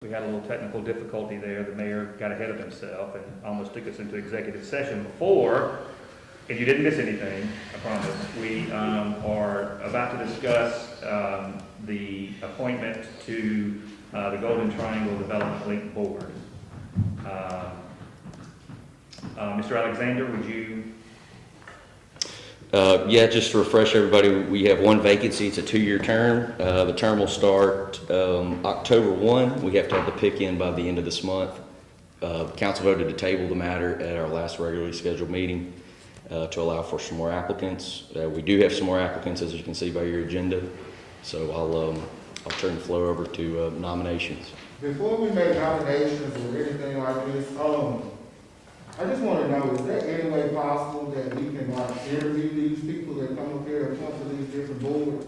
We had a little technical difficulty there. The mayor got ahead of himself and almost took us into executive session before, and you didn't miss anything, I promise. We are about to discuss the appointment to the Golden Triangle Development Link Board. Mr. Alexander, would you? Yeah, just to refresh everybody, we have one vacancy. It's a 2-year term. The term will start October 1. We have to have the pick in by the end of this month. Council voted to table the matter at our last regularly scheduled meeting to allow for some more applicants. We do have some more applicants, as you can see by your agenda. So I'll turn the floor over to nominations. Before we make nominations or anything like this, I just want to know, is there any way possible that we can interview these people that come up here and come to these different boards?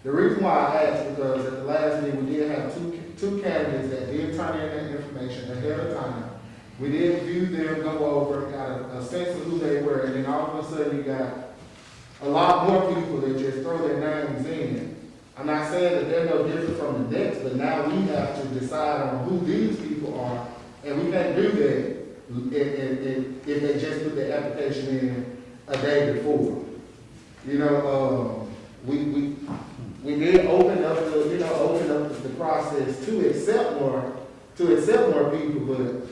The reason why I asked because at the last meeting we did have two candidates that did turn in that information ahead of time. We did view them, go over, got a sense of who they were, and then all of a sudden you got a lot more people that just throw their names in. I'm not saying that they're no different from the next, but now we have to decide on who these people are, and we can't do that if they just put their application in a day before. You know, we did open up the process to accept more people, but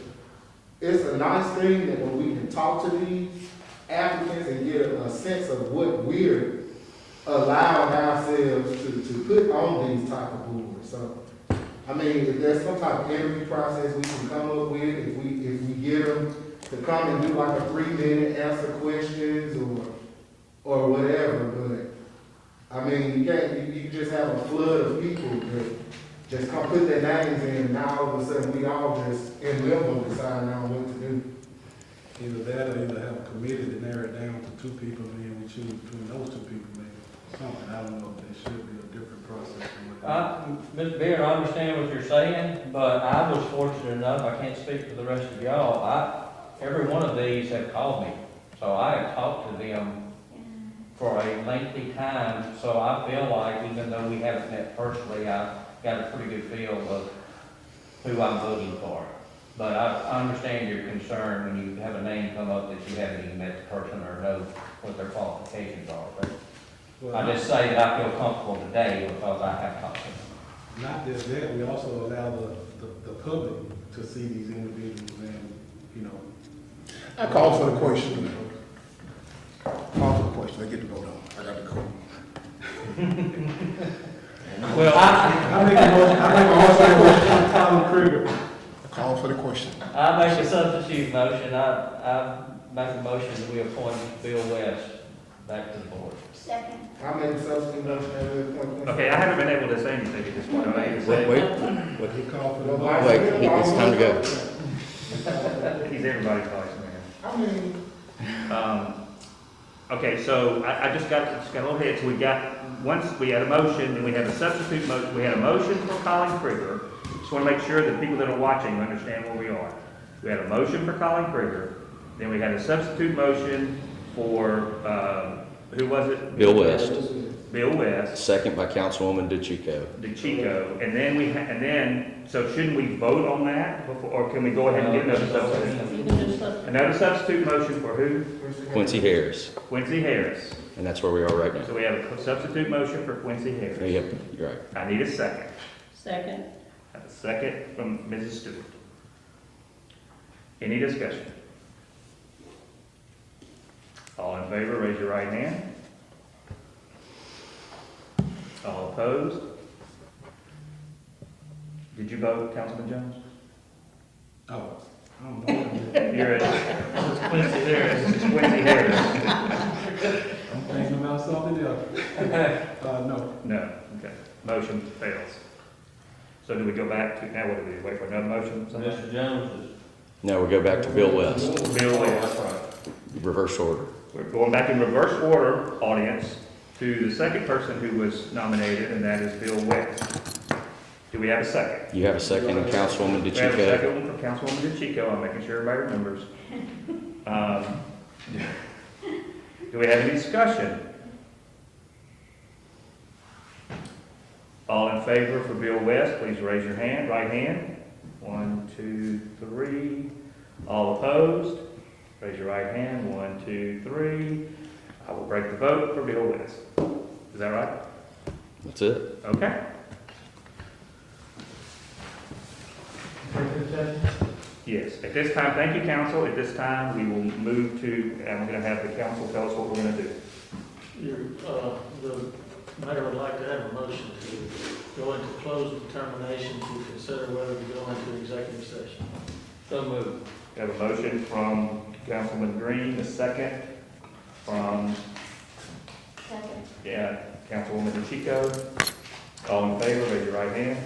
it's a nice thing that when we can talk to these applicants and get a sense of what we're allowing ourselves to put on these type of boards. So, I mean, if there's some type of interview process we can come up with, if we get them to come and do like a 3-minute answer questions or whatever, but I mean, you just have a flood of people that just come put their names in, and now all of a sudden we all just in limbo deciding on what to do. Either that or either have a committee to narrow it down to 2 people, and then we choose between those 2 people, maybe something. I don't know if there should be a different process. Mr. Beard, I understand what you're saying, but I was fortunate enough, I can't speak for the rest of y'all, every one of these have called me. So I have talked to them for a lengthy time, so I feel like even though we haven't met personally, I've got a pretty good feel of who I'm voting for. But I understand your concern when you have a name come up that you haven't even met the person or know what their qualifications are. But Well, I just say that I feel comfortable today because I have talked to them. not just that, we also allow the public to see these individuals and, you know. I call for the question. Call for the question. They get to vote on. I got to go. Well, I make a motion, Tom Kruger. I call for the question. I make a substitute motion, I make a motion that we appoint Bill West back to the board. Second. I made a substitute motion that we appoint. okay, I haven't been able to say anything at this point. I need to say- Wait, He called for the Well, vote. it's time to go. He's everybody's vice mayor. I mean, Okay, so I just got a little ahead. So once we had a motion, and we had a substitute motion. We had a motion for Colin Krieger. Just want to make sure that people that are watching understand where we are. We had a motion for Colin Krieger. Then we had a substitute motion for, who was it? Bill West, Bill West, second by Councilwoman DeChico. DeChico. And then, so shouldn't we vote on that before, or can we go ahead and get another substitute? You can do something. Another substitute motion for who? Quincy Harris, Quincy Harris. and that's where we are right now. So we have a substitute motion for Quincy Harris. Yep, you're right. I need a second. Second. I have a second from Mrs. Stewart. Any discussion? All in favor, raise your right hand. All opposed? Did you vote, Councilman Jones? Oh, I don't know. You're at Quincy Harris. This is Quincy Harris. I'm thinking about something else. No. No, okay. Motion fails. So do we go back to, now what do we do? Wait for another motion? Somebody? Mr. Jones is. Now we go back to Bill West, Bill West. That's right. reverse order. We're going back in reverse order, audience, to the second person who was nominated, and that is Bill West. Do we have a second? You have a second, and Councilwoman We have a DeChico. second one for Councilwoman DeChico. I'm making sure everybody remembers. Do we have any discussion? All in favor for Bill West, please raise your hand, right hand. 1, 2, 3. All opposed? Raise your right hand. 1, 2, 3. I will break the vote for Bill West. Is that right? That's it. Okay. Yes, at this time, thank you, council. At this time, we will move to, I'm going to have the council tell us what we're going to do. The mayor would like to have a motion to go into closed determination to consider whether to go into executive session. So moved. We have a motion from Councilman Green, a second from, Second. yeah, Councilwoman Chico. All in favor, raise your right hand.